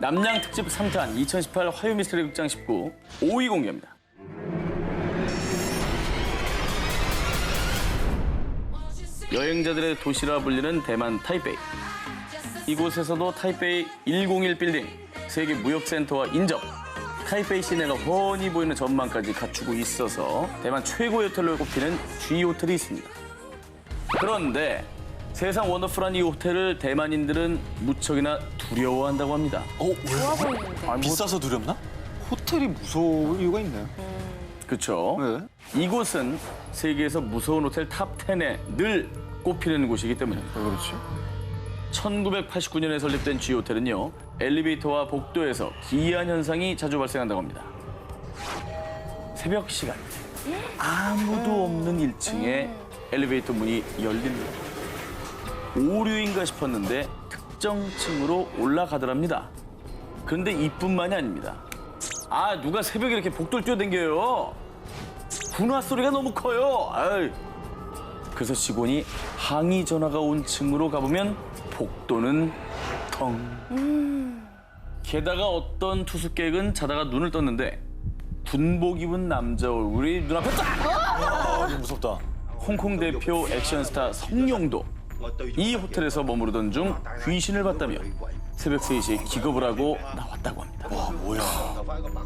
남양 특집 3탄 2018 화요 미스터리 극장 19 5위 공개합니다. 여행자들의 도시라 불리는 대만 타이베이. 이곳에서도 타이베이 101 빌딩, 세계 무역센터와 인접, 타이베이 시내가 훤히 보이는 전망까지 갖추고 있어서 대만 최고의 호텔로 꼽히는 G 호텔이 있습니다. 그런데 세상 원더풀한 이 호텔을 대만인들은 무척이나 두려워한다고 합니다. 좋아 보이는데. 비싸서 두렵나? 호텔이 무서울 이유가 있나요? 그렇죠. 네. 이곳은 세계에서 무서운 호텔 탑 10에 늘 꼽히는 곳이기 때문입니다. 왜 그렇지? 1989년에 설립된 G 호텔은요, 엘리베이터와 복도에서 기이한 현상이 자주 발생한다고 합니다. 새벽 시간, 아무도 없는 1층에 엘리베이터 문이 열립니다. 오류인가 싶었는데 특정 층으로 올라가더랍니다. 그런데 이뿐만이 아닙니다. 누가 새벽에 이렇게 복도를 뛰어댕겨요. 분화 소리가 너무 커요. 아이. 그래서 직원이 항의 전화가 온 층으로 가보면 복도는 텅. 게다가 어떤 투숙객은 자다가 눈을 떴는데 군복 입은 남자 얼굴이 눈앞에 딱! 무섭다. 홍콩 대표 액션스타 성룡도 이 호텔에서 머무르던 중 귀신을 봤다며 새벽 3시에 기겁을 하고 나왔다고 합니다. 와, 뭐야.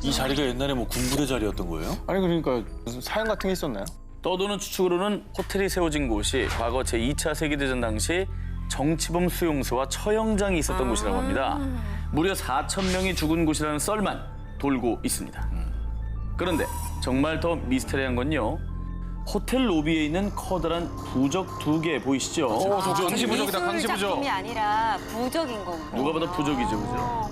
이 자리가 옛날에 뭐 군부대 자리였던 거예요? 아니 그러니까 무슨 사연 같은 게 있었나요? 떠도는 추측으로는 호텔이 세워진 곳이 과거 제2차 세계대전 당시 정치범 수용소와 처형장이 있었던 곳이라고 합니다. 무려 4,000명이 죽은 곳이라는 썰만 돌고 있습니다. 그런데 정말 더 미스터리한 건요. 호텔 로비에 있는 커다란 부적 2개 보이시죠? 강시부적이다, 강시부적. 작품이 아니라 부적인 거고. 누가 봐도 부적이죠, 그죠?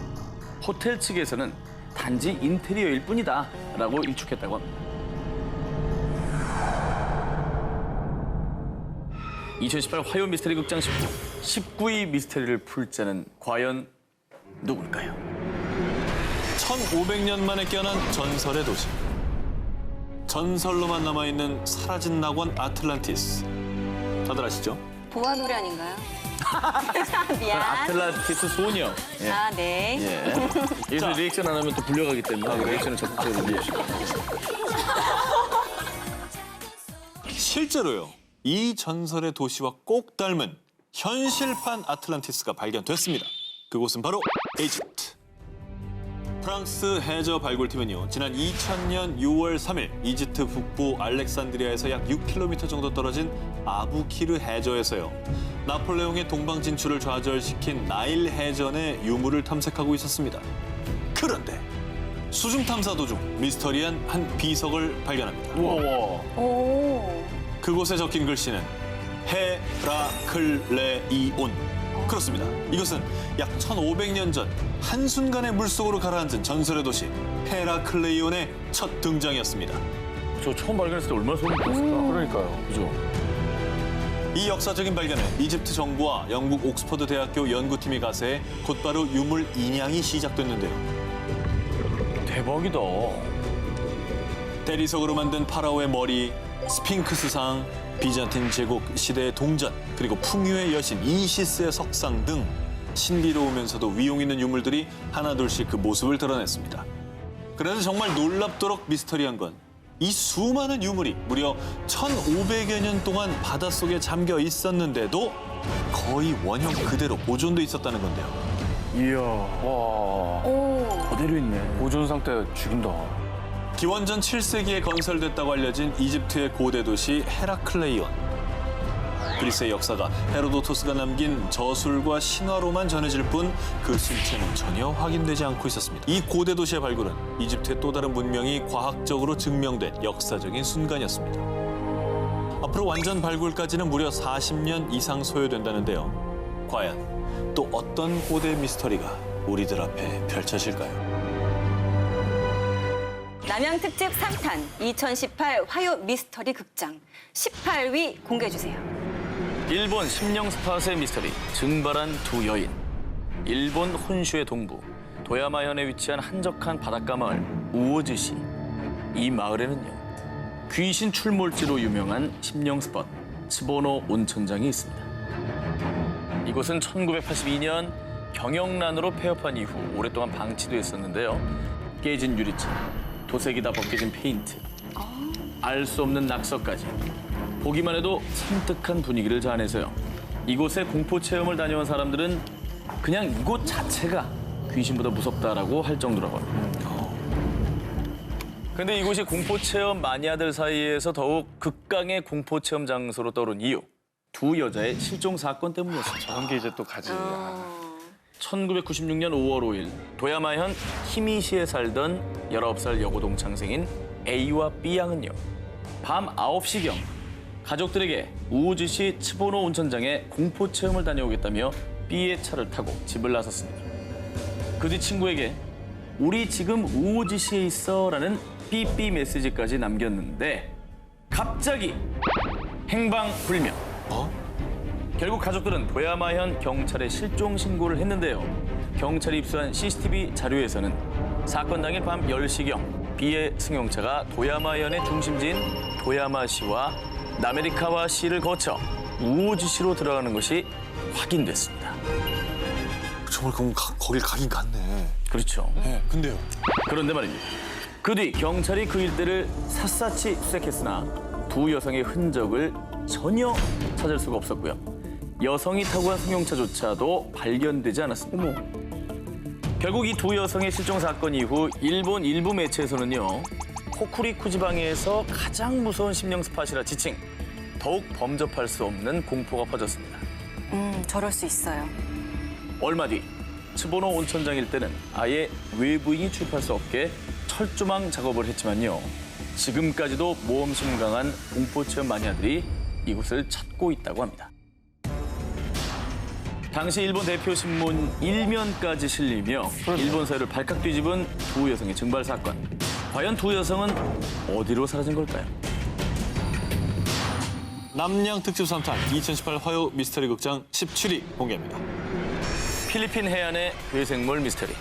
호텔 측에서는 단지 인테리어일 뿐이다 라고 일축했다고 합니다. 2018 화요 미스터리 극장 19위 미스터리를 풀 자는 과연 누굴까요? 1500년 만에 깨어난 전설의 도시. 전설로만 남아있는 사라진 낙원 아틀란티스. 다들 아시죠? 보아 노래 아닌가요? 미안. 아틀란티스 소녀. 예. 네. 예. 여기서 리액션 안 하면 또 불려가기 때문에 리액션을 적극적으로 해주시고. 실제로요. 이 전설의 도시와 꼭 닮은 현실판 아틀란티스가 발견됐습니다. 그곳은 바로 이집트. 프랑스 해저 발굴팀은요, 지난 2000년 6월 3일 이집트 북부 알렉산드리아에서 약 6km 정도 떨어진 아부키르 해저에서요, 나폴레옹의 동방 진출을 좌절시킨 나일 해전의 유물을 탐색하고 있었습니다. 그런데 수중 탐사 도중 미스터리한 한 비석을 발견합니다. 오. 그곳에 적힌 글씨는 헤라클레이온. 그렇습니다. 이것은 약 1500년 전 한순간에 물속으로 가라앉은 전설의 도시 헤라클레이온의 첫 등장이었습니다. 저 처음 발견했을 때 얼마나 소름 돋았을까? 그러니까요. 그죠? 이 역사적인 발견에 이집트 정부와 영국 옥스퍼드 대학교 연구팀이 가세해 곧바로 유물 인양이 시작됐는데요. 대박이다. 대리석으로 만든 파라오의 머리, 스핑크스상, 비잔틴 제국 시대의 동전, 그리고 풍요의 여신 이시스의 석상 등 신비로우면서도 위용 있는 유물들이 하나둘씩 그 모습을 드러냈습니다. 그런데 정말 놀랍도록 미스터리한 건 이 수많은 유물이 무려 1500여 년 동안 바닷속에 잠겨 있었는데도 거의 원형 그대로 보존돼 있었다는 건데요. 이야, 와, 오. 그대로 있네. 보존 상태 죽인다. 기원전 7세기에 건설됐다고 알려진 이집트의 고대 도시 헤라클레이온. 그리스의 역사가 헤로도토스가 남긴 저술과 신화로만 전해질 뿐 그 실체는 전혀 확인되지 않고 있었습니다. 이 고대 도시의 발굴은 이집트의 또 다른 문명이 과학적으로 증명된 역사적인 순간이었습니다. 앞으로 완전 발굴까지는 무려 40년 이상 소요된다는데요. 과연 또 어떤 고대 미스터리가 우리들 앞에 펼쳐질까요? 남양 특집 3탄 2018 화요 미스터리 극장 18위 공개해 주세요. 일본 심령 스팟의 미스터리, 증발한 두 여인. 일본 혼슈의 동부, 도야마현에 위치한 한적한 바닷가 마을 우오즈시. 이 마을에는요, 귀신 출몰지로 유명한 심령 스팟, 츠보노 온천장이 있습니다. 이곳은 1982년 경영난으로 폐업한 이후 오랫동안 방치됐었는데요. 깨진 유리창, 도색이다 벗겨진 페인트, 알 수 없는 낙서까지 보기만 해도 섬뜩한 분위기를 자아내서요. 이곳에 공포 체험을 다녀온 사람들은 그냥 이곳 자체가 귀신보다 무섭다라고 할 정도라고 합니다. 근데 이곳이 공포 체험 마니아들 사이에서 더욱 극강의 공포 체험 장소로 떠오른 이유. 두 여자의 실종 사건 때문이었습니다. 저런 게 이제 또 가지. 1996년 5월 5일 도야마현 히미시에 살던 19살 여고 동창생인 A와 B 양은요. 밤 9시경 가족들에게 우즈시 츠보노 온천장에 공포 체험을 다녀오겠다며 B의 차를 타고 집을 나섰습니다. 그 뒤 친구에게 우리 지금 우즈시에 있어라는 삐삐 메시지까지 남겼는데 갑자기 행방불명. 결국 가족들은 도야마현 경찰에 실종 신고를 했는데요. 경찰이 입수한 CCTV 자료에서는 사건 당일 밤 10시경 B의 승용차가 도야마현의 중심지인 도야마시와 나메리카와시를 거쳐 우오지시로 들어가는 것이 확인됐습니다. 정말 그럼 거길 가긴 갔네. 그렇죠. 네, 근데요. 그런데 말입니다. 그 뒤 경찰이 그 일대를 샅샅이 수색했으나 두 여성의 흔적을 전혀 찾을 수가 없었고요. 여성이 타고 간 승용차조차도 발견되지 않았습니다. 결국 이 두 여성의 실종 사건 이후 일본 일부 매체에서는요. 호쿠리쿠 지방에서 가장 무서운 심령 스팟이라 지칭, 더욱 범접할 수 없는 공포가 퍼졌습니다. 저럴 수 있어요. 얼마 뒤 츠보노 온천장 일대는 아예 외부인이 출입할 수 없게 철조망 작업을 했지만요. 지금까지도 모험심 강한 공포체험 마니아들이 이곳을 찾고 있다고 합니다. 당시 일본 대표 신문 일면까지 실리며 일본 사회를 발칵 뒤집은 두 여성의 증발 사건. 과연 두 여성은 어디로 사라진 걸까요? 남양 특집 3탄 2018 화요 미스터리 극장 17위 공개합니다. 필리핀 해안의 괴생물 미스터리.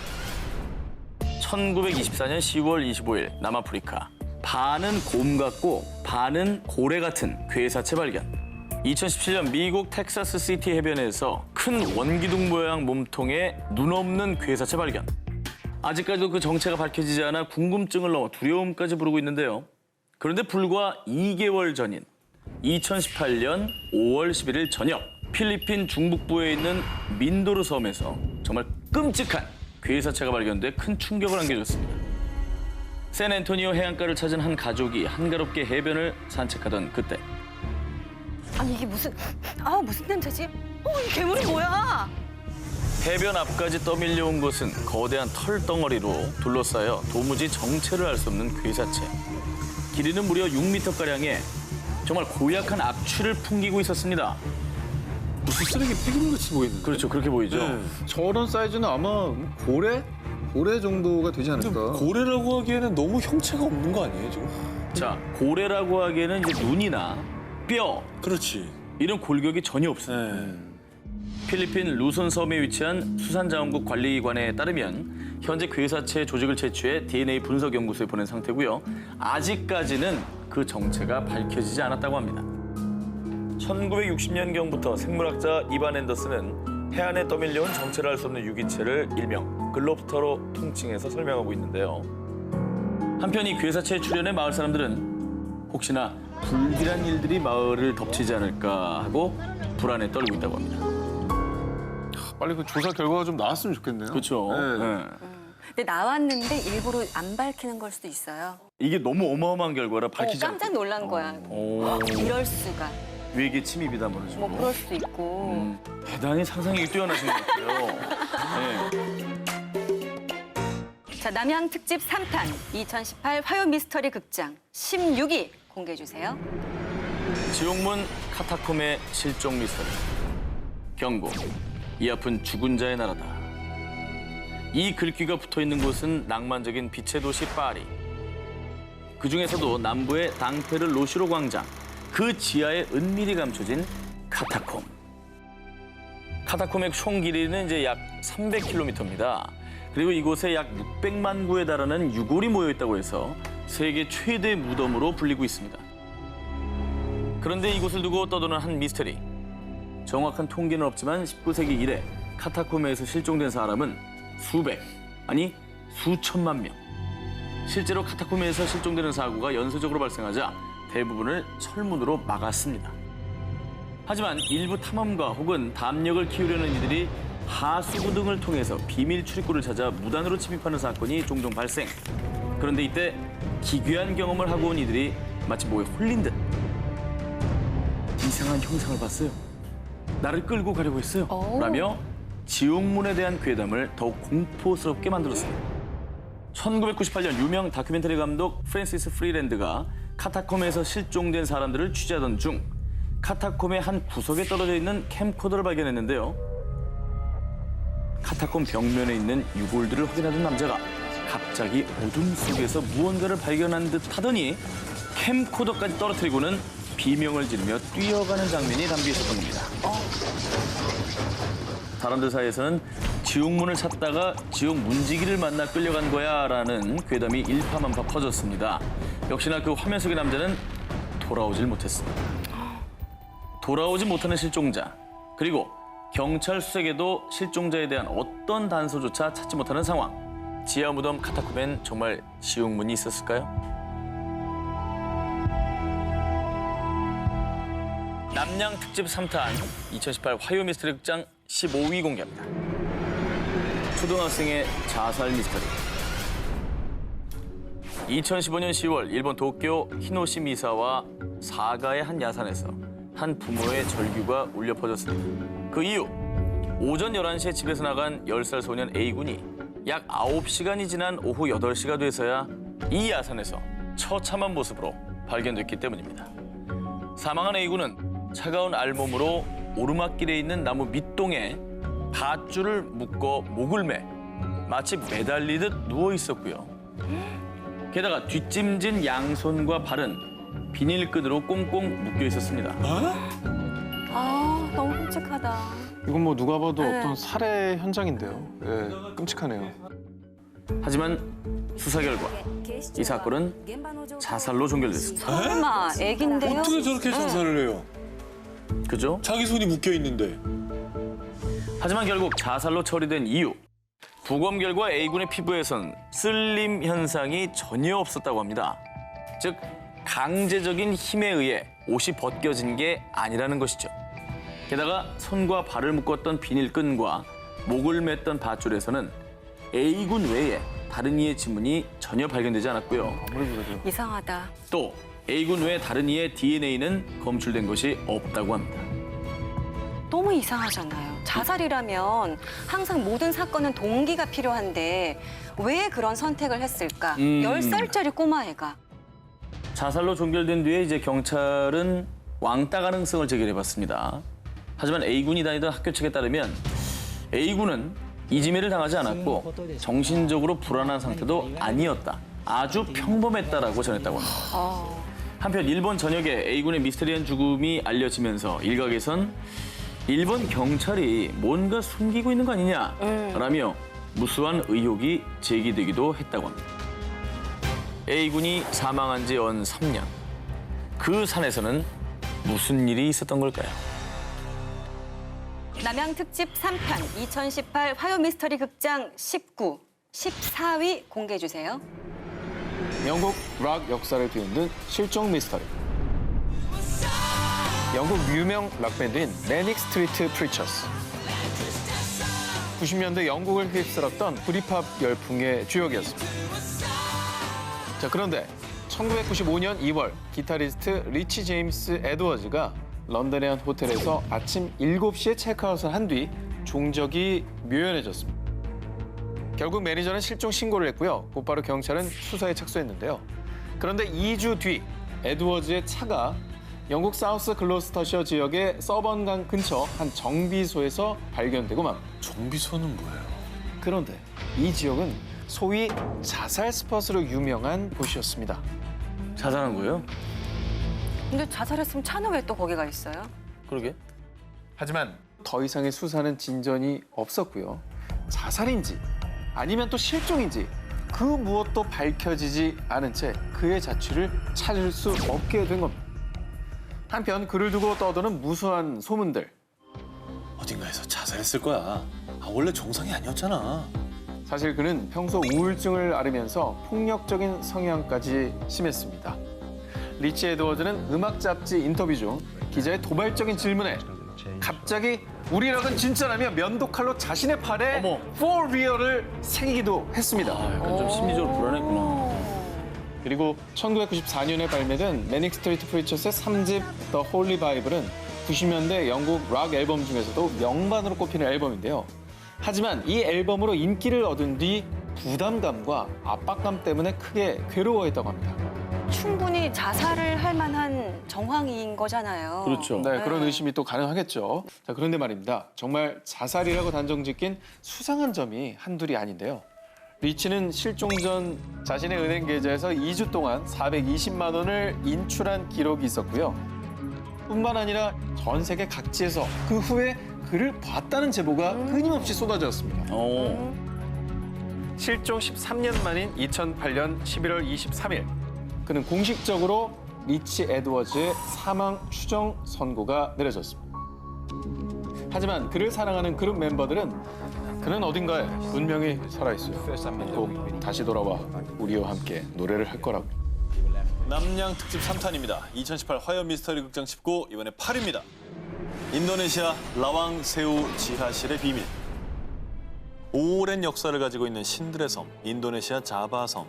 1924년 10월 25일 남아프리카. 반은 곰 같고 반은 고래 같은 괴사체 발견. 2017년 미국 텍사스 시티 해변에서 큰 원기둥 모양 몸통에 눈 없는 괴사체 발견. 아직까지도 그 정체가 밝혀지지 않아 궁금증을 넘어 두려움까지 부르고 있는데요. 그런데 불과 2개월 전인 2018년 5월 11일 저녁 필리핀 중북부에 있는 민도르 섬에서 정말 끔찍한 괴사체가 발견돼 큰 충격을 안겨줬습니다. 샌앤토니오 해안가를 찾은 한 가족이 한가롭게 해변을 산책하던 그때 아니 이게 무슨 냄새지? 이 괴물이 뭐야? 해변 앞까지 떠밀려온 것은 거대한 털덩어리로 둘러싸여 도무지 정체를 알 수 없는 괴사체. 길이는 무려 6m가량에 정말 고약한 악취를 풍기고 있었습니다. 무슨 쓰레기 폐기물 같이 보이는데? 그렇죠, 그렇게 보이죠. 네. 저런 사이즈는 아마 고래? 고래 정도가 되지 않을까? 고래라고 하기에는 너무 형체가 없는 거 아니에요, 지금? 자, 고래라고 하기에는 이제 눈이나 뼈 그렇지. 이런 골격이 전혀 없습니다. 네. 필리핀 루손 섬에 위치한 수산자원국 관리관에 따르면 현재 괴사체 조직을 채취해 DNA 분석 연구소에 보낸 상태고요. 아직까지는 그 정체가 밝혀지지 않았다고 합니다. 1960년경부터 생물학자 이반 앤더슨은 해안에 떠밀려온 정체를 알 수 없는 유기체를 일명 글롭스터로 통칭해서 설명하고 있는데요. 한편 이 괴사체에 출연해 마을 사람들은 혹시나 불길한 일들이 마을을 덮치지 않을까 하고 불안에 떨고 있다고 합니다. 빨리 그 조사 결과가 좀 나왔으면 좋겠네요. 그렇죠. 네. 네. 근데 나왔는데 일부러 안 밝히는 걸 수도 있어요. 이게 너무 어마어마한 결과라 밝히지 않고 깜짝 놀란 거야. 이럴 수가. 외계 침입이다 말이죠. 뭐 그럴 수도 있고. 대단히 상상력이 뛰어나신 것 같아요. 네. 자, 남양 특집 3탄 2018 화요 미스터리 극장 16위 공개해 주세요. 지옥문 카타콤의 실종 미스터리. 경고. 이 앞은 죽은 자의 나라다. 이 글귀가 붙어있는 곳은 낭만적인 빛의 도시 파리. 그중에서도 남부의 당페르 로시로 광장. 그 지하에 은밀히 감춰진 카타콤. 카타콤의 총 길이는 이제 약 300km입니다. 그리고 이곳에 약 600만 구에 달하는 유골이 모여 있다고 해서 세계 최대 무덤으로 불리고 있습니다. 그런데 이곳을 두고 떠도는 한 미스터리. 정확한 통계는 없지만 19세기 이래 카타콤에서 실종된 사람은 수백, 아니 수천만 명. 실제로 카타콤에서 실종되는 사고가 연쇄적으로 발생하자 대부분을 철문으로 막았습니다. 하지만 일부 탐험가 혹은 담력을 키우려는 이들이 하수구 등을 통해서 비밀 출입구를 찾아 무단으로 침입하는 사건이 종종 발생. 그런데 이때 기괴한 경험을 하고 온 이들이 마치 뭐에 홀린 듯 이상한 형상을 봤어요. 나를 끌고 가려고 했어요. 라며 지옥문에 대한 괴담을 더욱 공포스럽게 만들었습니다. 1998년 유명 다큐멘터리 감독 프랜시스 프리랜드가 카타콤에서 실종된 사람들을 취재하던 중 카타콤의 한 구석에 떨어져 있는 캠코더를 발견했는데요. 카타콤 벽면에 있는 유골들을 확인하던 남자가 갑자기 어둠 속에서 무언가를 발견한 듯 하더니 캠코더까지 떨어뜨리고는 비명을 지르며 뛰어가는 장면이 담겨 있었던 겁니다. 사람들 사이에서는 지옥문을 찾다가 지옥 문지기를 만나 끌려간 거야 라는 괴담이 일파만파 퍼졌습니다. 역시나 그 화면 속의 남자는 돌아오질 못했습니다. 돌아오지 못하는 실종자, 그리고 경찰 수색에도 실종자에 대한 어떤 단서조차 찾지 못하는 상황. 지하 무덤 카타콤엔 정말 지옥문이 있었을까요? 남양 특집 3탄 2018 화요 미스터리 극장 15위 공개합니다. 초등학생의 자살 미스터리. 2015년 10월 일본 도쿄 히노시 미사와 사가의 한 야산에서 한 부모의 절규가 울려 퍼졌습니다. 그 이후 오전 11시에 집에서 나간 10살 소년 A군이 약 9시간이 지난 오후 8시가 돼서야 이 야산에서 처참한 모습으로 발견됐기 때문입니다. 사망한 A군은 차가운 알몸으로 오르막길에 있는 나무 밑동에 밧줄을 묶어 목을 매 마치 매달리듯 누워 있었고요. 게다가 뒷짐진 양손과 발은 비닐끈으로 꽁꽁 묶여 있었습니다. 아, 너무 끔찍하다. 이건 뭐 누가 봐도 네. 어떤 살해 현장인데요. 예, 끔찍하네요. 하지만 수사 결과 이 사건은 자살로 종결됐습니다. 설마 애긴데요? 어떻게 저렇게 자살을 해요? 그죠? 자기 손이 묶여 있는데. 하지만 결국 자살로 처리된 이유. 부검 결과 A군의 피부에선 쓸림 현상이 전혀 없었다고 합니다. 즉 강제적인 힘에 의해 옷이 벗겨진 게 아니라는 것이죠. 게다가 손과 발을 묶었던 비닐끈과 목을 맸던 밧줄에서는 A군 외에 다른 이의 지문이 전혀 발견되지 않았고요. 아무리 그래도. 이상하다. 또 A군 외 다른 이의 DNA는 검출된 것이 없다고 합니다. 너무 이상하잖아요. 자살이라면 항상 모든 사건은 동기가 필요한데 왜 그런 선택을 했을까? 10살짜리 꼬마애가. 자살로 종결된 뒤에 이제 경찰은 왕따 가능성을 제기해봤습니다. 하지만 A군이 다니던 학교 측에 따르면 A군은 이지매를 당하지 않았고 정신적으로 불안한 상태도 아니었다. 아주 평범했다라고 전했다고 합니다. 한편 일본 전역에 A군의 미스테리한 죽음이 알려지면서 일각에선 일본 경찰이 뭔가 숨기고 있는 거 아니냐라며 무수한 의혹이 제기되기도 했다고 합니다. A군이 사망한 지 연 3년. 그 산에서는 무슨 일이 있었던 걸까요? 남양 특집 3탄 2018 화요 미스터리 극장 19, 14위 공개해 주세요. 영국 락 역사를 뒤흔든 실종 미스터리. 영국 유명 락밴드인 매닉 스트리트 프리처스. 90년대 영국을 휩쓸었던 브리팝 열풍의 주역이었습니다. 자, 그런데 1995년 2월 기타리스트 리치 제임스 에드워즈가 런던의 한 호텔에서 아침 7시에 체크아웃을 한 뒤 종적이 묘연해졌습니다. 결국 매니저는 실종 신고를 했고요. 곧바로 경찰은 수사에 착수했는데요. 그런데 2주 뒤 에드워즈의 차가 영국 사우스 글로스터셔 지역의 서번강 근처 한 정비소에서 발견되고 맙니다. 정비소는 뭐예요? 그런데 이 지역은 소위 자살 스팟으로 유명한 곳이었습니다. 자살한 거예요? 근데 자살했으면 차는 왜 또 거기가 있어요? 그러게. 하지만 더 이상의 수사는 진전이 없었고요. 자살인지 아니면 또 실종인지 그 무엇도 밝혀지지 않은 채 그의 자취를 찾을 수 없게 된 겁니다. 한편 그를 두고 떠도는 무수한 소문들. 어딘가에서 자살했을 거야. 원래 정상이 아니었잖아. 사실 그는 평소 우울증을 앓으면서 폭력적인 성향까지 심했습니다. 리치 에드워즈는 음악 잡지 인터뷰 중 기자의 도발적인 질문에 갑자기 우리 락은 진짜라며 면도칼로 자신의 팔에 어머. For Real을 새기기도 했습니다. 약간 좀 심리적으로 불안했구나. 그리고 1994년에 발매된 매닉 스트리트 프리처스의 3집 The Holy Bible은 90년대 영국 락 앨범 중에서도 명반으로 꼽히는 앨범인데요. 하지만 이 앨범으로 인기를 얻은 뒤 부담감과 압박감 때문에 크게 괴로워했다고 합니다. 충분히 자살을 할 만한 정황인 거잖아요. 그렇죠. 네, 그런 의심이 또 가능하겠죠. 자, 그런데 말입니다. 정말 자살이라고 단정 짓긴 수상한 점이 한둘이 아닌데요. 리치는 실종 전 자신의 은행 계좌에서 2주 동안 420만 원을 인출한 기록이 있었고요. 뿐만 아니라 전 세계 각지에서 그 후에 그를 봤다는 제보가 끊임없이 쏟아졌습니다. 실종 13년 만인 2008년 11월 23일 그는 공식적으로 리치 에드워즈의 사망 추정 선고가 내려졌습니다. 하지만 그를 사랑하는 그룹 멤버들은 그는 어딘가에 분명히 살아있어요. 꼭 다시 돌아와 우리와 함께 노래를 할 거라고. 남양 특집 3탄입니다. 2018 화요 미스터리 극장 19, 이번에 8입니다. 인도네시아 라왕 세우 지하실의 비밀. 오랜 역사를 가지고 있는 신들의 섬, 인도네시아 자바섬.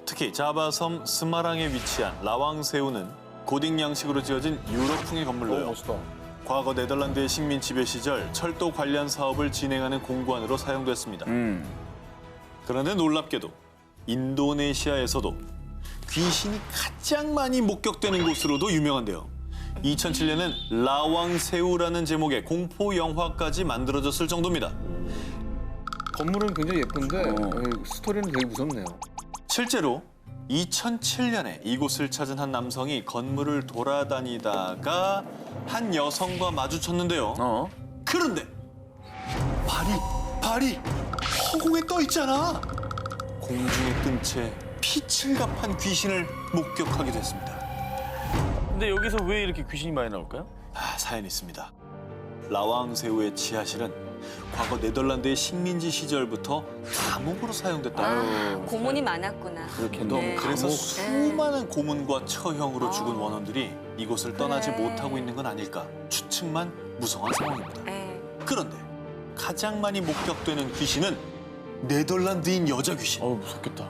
특히 자바섬 스마랑에 위치한 라왕 세우는 고딕 양식으로 지어진 유럽풍의 건물로요. 과거 네덜란드의 식민 지배 시절 철도 관련 사업을 진행하는 공관으로 사용됐습니다. 그런데 놀랍게도 인도네시아에서도 귀신이 가장 많이 목격되는 곳으로도 유명한데요. 2007년엔 라왕세우라는 제목의 공포 영화까지 만들어졌을 정도입니다. 건물은 굉장히 예쁜데 스토리는 되게 무섭네요. 실제로 2007년에 이곳을 찾은 한 남성이 건물을 돌아다니다가 한 여성과 마주쳤는데요. 그런데 발이 허공에 떠 있잖아. 공중에 뜬 채 피칠갑한 귀신을 목격하게 됐습니다. 근데 여기서 왜 이렇게 귀신이 많이 나올까요? 사연이 있습니다. 라왕세우의 지하실은 과거 네덜란드의 식민지 시절부터 감옥으로 사용됐다고. 고문이 많았구나. 그렇겠네. 네. 그래서 수많은 고문과 처형으로 죽은 원혼들이 이곳을 떠나지 그래. 못하고 있는 건 아닐까 추측만 무성한 상황입니다. 네. 그런데 가장 많이 목격되는 귀신은 네덜란드인 여자 귀신. 무섭겠다.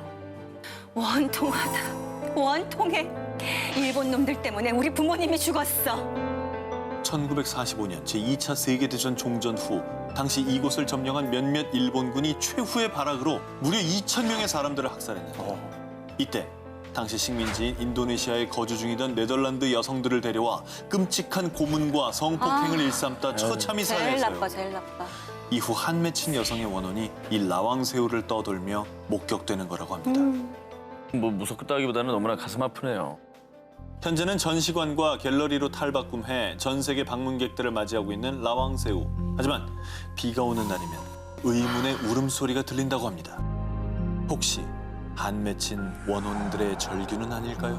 원통하다. 원통해. 일본 놈들 때문에 우리 부모님이 죽었어. 1945년 제2차 세계대전 종전 후 당시 이곳을 점령한 몇몇 일본군이 최후의 발악으로 무려 2,000명의 사람들을 학살했는데 이때 당시 식민지인 인도네시아에 거주 중이던 네덜란드 여성들을 데려와 끔찍한 고문과 성폭행을 일삼다 처참히 제일 살해했어요. 나빠, 제일 나빠. 이후 한 맺힌 여성의 원혼이 이 라왕세우를 떠돌며 목격되는 거라고 합니다. 뭐 무섭다기보다는 너무나 가슴 아프네요. 현재는 전시관과 갤러리로 탈바꿈해 전 세계 방문객들을 맞이하고 있는 라왕세우. 하지만 비가 오는 날이면 의문의 울음소리가 들린다고 합니다. 혹시 한 맺힌 원혼들의 절규는 아닐까요?